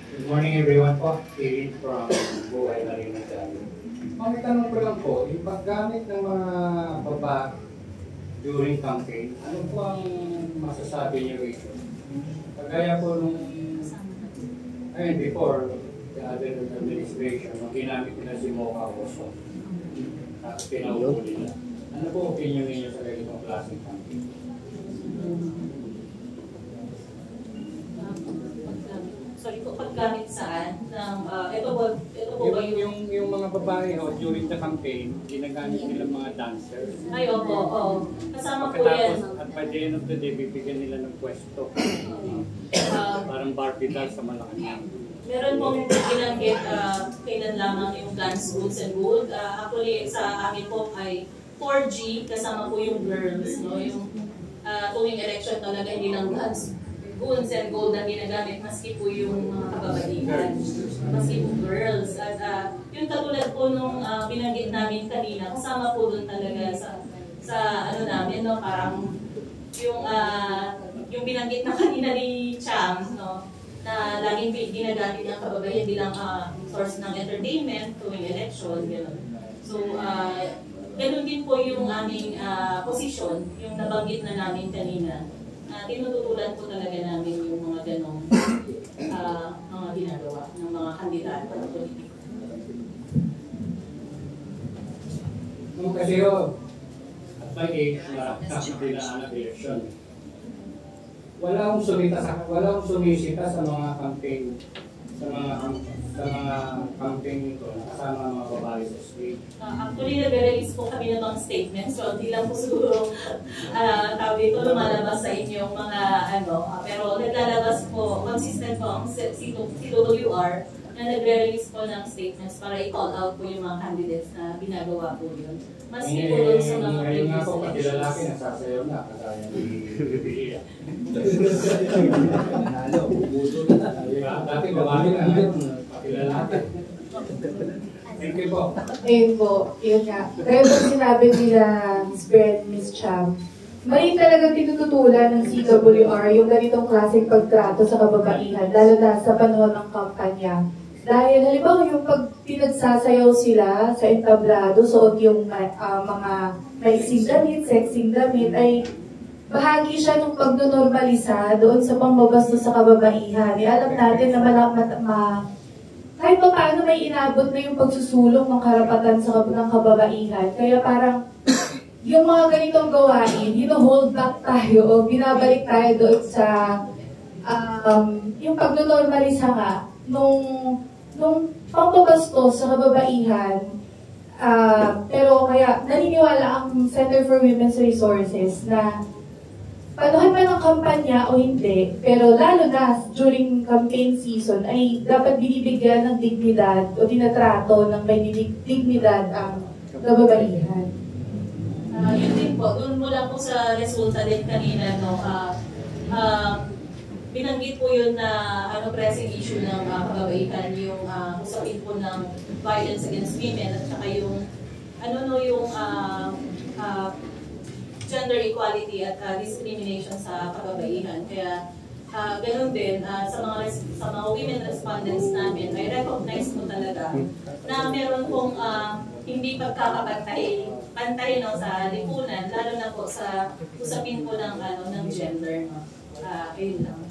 Good morning everyone po. Philip from Buhay Marina Dali. May tanong ko lang po, yung paggamit ng mga baba during campaign, ano po ang masasabi niyo rito? Kagaya po nung before the other administration, nung ginamit nila si Mocha Oso, tapos pinaupo nila. Ano po opinion niyo sa ganitong klaseng campaign? Sorry po, paggamit saan? Ito po ba yung mga babae during the campaign, ginagamit nila mga dancers. Ay, opo. Kasama po yan. At by the end of the day, bibigyan nila ng pwesto. Parang Barbie doll sa Malacanang. Meron pong ginanggit kailan lamang yung Dance Goods and Gold. Actually, sa akin po ay 4G, kasama po yung girls. No? Yung tuwing election talaga, hindi lang dance goods and gold na ginagamit, maski po yung mga kababaihan, maski po girls. At yung katulad po nung binanggit namin kanina, kasama po doon talaga sa ano namin, no, parang yung binanggit na kanina ni Cham, no, na laging ginagamit ng kababaihan bilang source ng entertainment tuwing election, gano'n. So, gano'n din po yung aming posisyon, yung nabanggit na namin kanina. Tinututulan po talaga namin yung mga ganong mga ginagawa ng mga kandidato ng politiko. Kasi at my age na dinaan ng eleksyon, wala akong sumisita sa mga campaign, sa mga campaign nito, kasama mga babae sa stage. Actually, nag-release po kami ng mga statements, so hindi lang po siguro tawag dito lumalabas sa inyong mga pero naglalabas po, consistent po ang CWR na nag-release po ng statements para i-call out po yung mga candidates na ginagawa po yun. Maski po doon sa mga previous elections. Ngayon nga po, pati lalaki nagsasayaw na, kagaya ni Bibilia. Nalo, buto na. Dati babae na, pati lalaki. Thank you po. Ayun po, yun nga. Kaya po sinabi nila Ms. Brent, Ms. Cham, mali talaga tinututulan ng CWR yung ganitong klaseng pagtrato sa kababaihan, lalo na sa panahon ng kampanya. Dahil halimbawa yung pag pinagsasayaw sila sa entablado, suot yung mga maiksing damit, sexing damit, ay bahagi siya ng pagnonormalisa doon sa pambabastos sa kababaihan. Alam natin na kahit pa paano may inabot na yung pagsusulong ng karapatan ng kababaihan. Kaya parang yung mga ganitong gawain, hold back tayo o binabalik tayo doon sa yung pagnonormalisa nga nung pambabastos sa kababaihan. Pero kaya naniniwala ang Center for Women's Resources na panuhan man ang kampanya o hindi, pero lalo na during campaign season ay dapat binibigyan ng dignidad o tinatrato ng may dignidad ang kababaihan. Yun din po, doon mula po sa resulta din kanina, no, binanggit po yun na pressing issue ng kababaihan, yung usapin po ng violence against women at saka yung yung gender equality at discrimination sa kababaihan. Kaya ganun din sa mga women respondents namin ay recognize po talaga na meron pong hindi pagkakapantay sa lipunan, lalo na po sa usapin po ng gender, no. Ayun lang.